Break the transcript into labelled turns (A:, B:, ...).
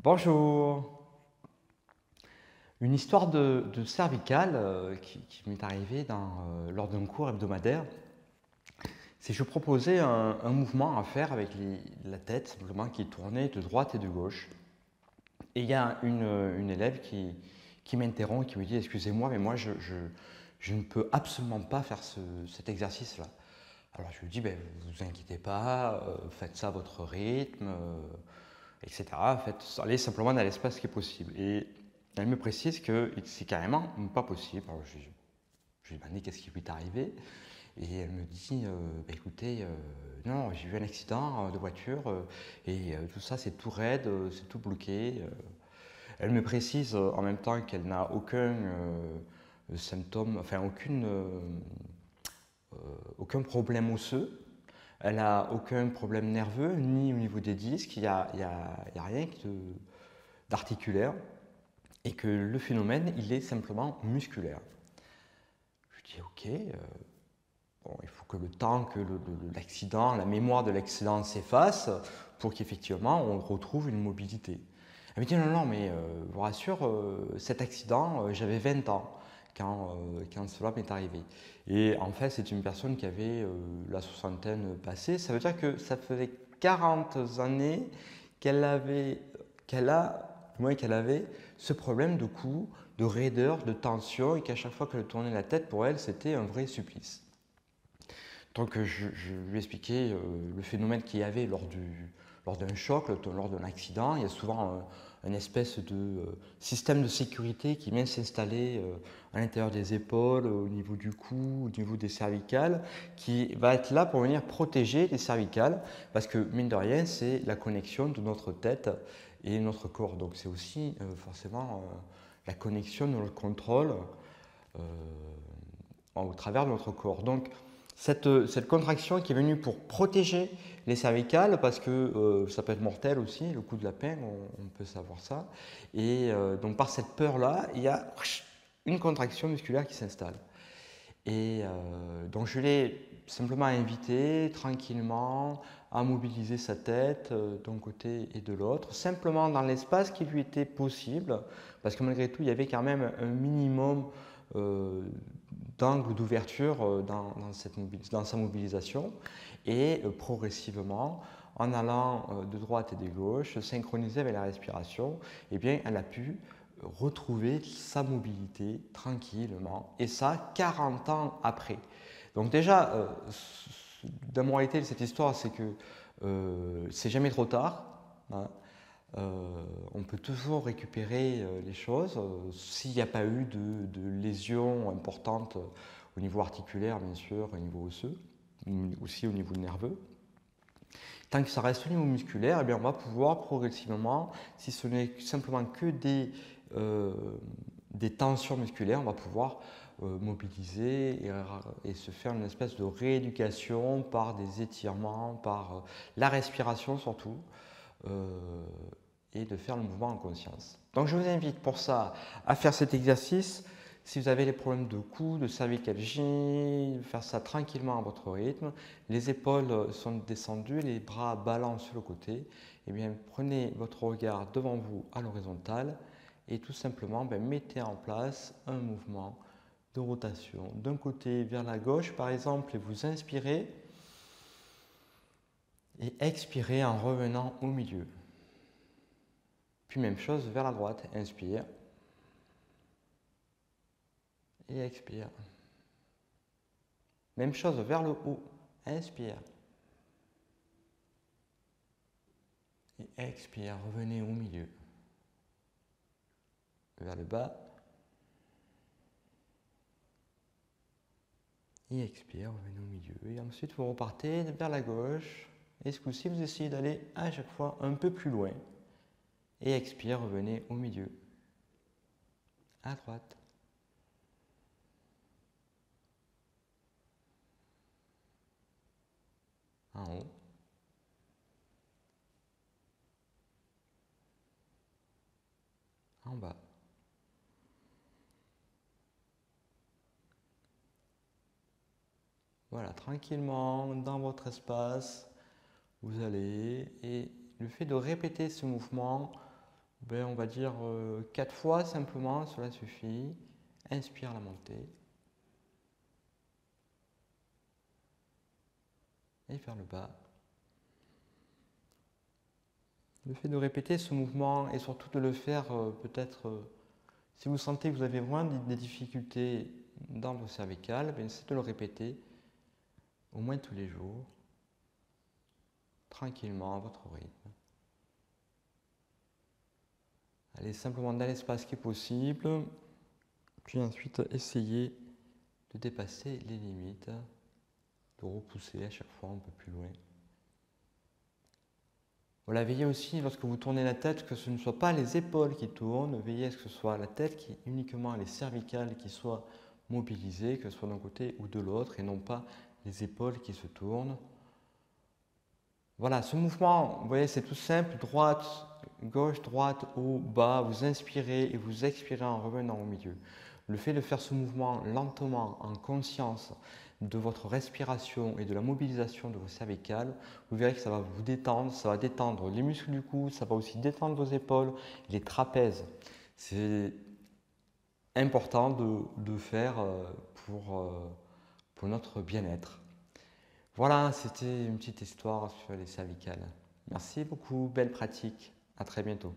A: Bonjour. Une histoire de cervicale qui m'est arrivée lors d'un cours hebdomadaire. C'est que je proposais un mouvement à faire avec la tête, simplement qui tournait de droite et de gauche. Et il y a une élève qui m'interrompt, qui me dit: Excusez-moi, mais moi je ne peux absolument pas faire cet exercice-là. Alors je lui dis: Ben, vous inquiétez pas, faites ça à votre rythme, etc. Allez simplement dans l'espace qui est possible. Et elle me précise que c'est carrément pas possible. Alors je lui demande qu'est-ce qui lui est arrivé. Et elle me dit: bah, écoutez, non, j'ai eu un accident de voiture et tout ça c'est tout raide, c'est tout bloqué. Elle me précise en même temps qu'elle n'a aucun symptôme, enfin aucun problème osseux. Elle n'a aucun problème nerveux, ni au niveau des disques, il y a rien d'articulaire, et que le phénomène, il est simplement musculaire. Je dis: ok, bon, il faut que le temps que l'accident, la mémoire de l'accident s'efface pour qu'effectivement on retrouve une mobilité. Elle me dit: non, non, mais je vous rassure, cet accident, j'avais 20 ans quand cela m'est arrivé. Et en fait, c'est une personne qui avait la soixantaine passée. Ça veut dire que ça faisait 40 années qu'elle avait, qu'elle avait ce problème de cou, de raideur, de tension, et qu'à chaque fois qu'elle tournait la tête, pour elle, c'était un vrai supplice. Donc je lui expliquais le phénomène qu'il y avait lors d'un choc, lors d'un accident. Il y a souvent une espèce de système de sécurité qui vient s'installer à l'intérieur des épaules, au niveau du cou, au niveau des cervicales, qui va être là pour venir protéger les cervicales, parce que mine de rien, c'est la connexion de notre tête et notre corps. Donc c'est aussi forcément la connexion de notre contrôle euh, au travers de notre corps. Donc cette contraction qui est venue pour protéger les cervicales, parce que ça peut être mortel aussi, le coup de lapin, on peut savoir ça. Et donc par cette peur-là, il y a une contraction musculaire qui s'installe. Et donc je l'ai simplement invité tranquillement à mobiliser sa tête d'un côté et de l'autre, simplement dans l'espace qui lui était possible, parce que malgré tout, il y avait quand même un minimum euh, d'angle d'ouverture dans sa mobilisation. Et progressivement, en allant de droite et de gauche, synchronisée avec la respiration, eh bien, elle a pu retrouver sa mobilité tranquillement, et ça 40 ans après. Donc déjà, la moralité de cette histoire, c'est que c'est jamais trop tard, hein. On peut toujours récupérer les choses s'il n'y a pas eu de lésions importantes au niveau articulaire, bien sûr, au niveau osseux, aussi au niveau nerveux. Tant que ça reste au niveau musculaire, eh bien, on va pouvoir progressivement, si ce n'est simplement que des tensions musculaires, on va pouvoir mobiliser et se faire une espèce de rééducation par des étirements, par la respiration surtout, euh, et de faire le mouvement en conscience. Donc je vous invite pour ça à faire cet exercice. Si vous avez des problèmes de cou, de cervicalgie, faire ça tranquillement à votre rythme. Les épaules sont descendues, les bras balancent sur le côté. Eh bien, prenez votre regard devant vous à l'horizontale et tout simplement mettez en place un mouvement de rotation d'un côté vers la gauche par exemple, et vous inspirez et expirez en revenant au milieu. Puis même chose vers la droite, inspire et expire. Même chose vers le haut, inspire et expire, revenez au milieu. Vers le bas et expire, revenez au milieu. Et ensuite vous repartez vers la gauche, et ce coup-ci vous essayez d'aller à chaque fois un peu plus loin. Et expire, revenez au milieu. À droite. En haut. En bas. Voilà, tranquillement, dans votre espace, vous allez, et le fait de répéter ce mouvement ben, on va dire 4 fois simplement, cela suffit. Inspire la montée. Et vers le bas. Le fait de répéter ce mouvement et surtout de le faire peut-être, si vous sentez que vous avez vraiment des difficultés dans vos cervicales, ben, c'est de le répéter au moins tous les jours, tranquillement à votre rythme. Allez simplement dans l'espace qui est possible, puis ensuite essayez de dépasser les limites, de repousser à chaque fois un peu plus loin. Voilà, veillez aussi lorsque vous tournez la tête que ce ne soit pas les épaules qui tournent, veillez à ce que ce soit la tête qui uniquement les cervicales qui soient mobilisées, que ce soit d'un côté ou de l'autre, et non pas les épaules qui se tournent. Voilà, ce mouvement, vous voyez, c'est tout simple, droite, gauche, droite, haut, bas, vous inspirez et vous expirez en revenant au milieu. Le fait de faire ce mouvement lentement, en conscience de votre respiration et de la mobilisation de vos cervicales, vous verrez que ça va vous détendre, ça va détendre les muscles du cou, ça va aussi détendre vos épaules, les trapèzes. C'est important de faire pour notre bien-être. Voilà, c'était une petite histoire sur les cervicales. Merci beaucoup, belle pratique. À très bientôt.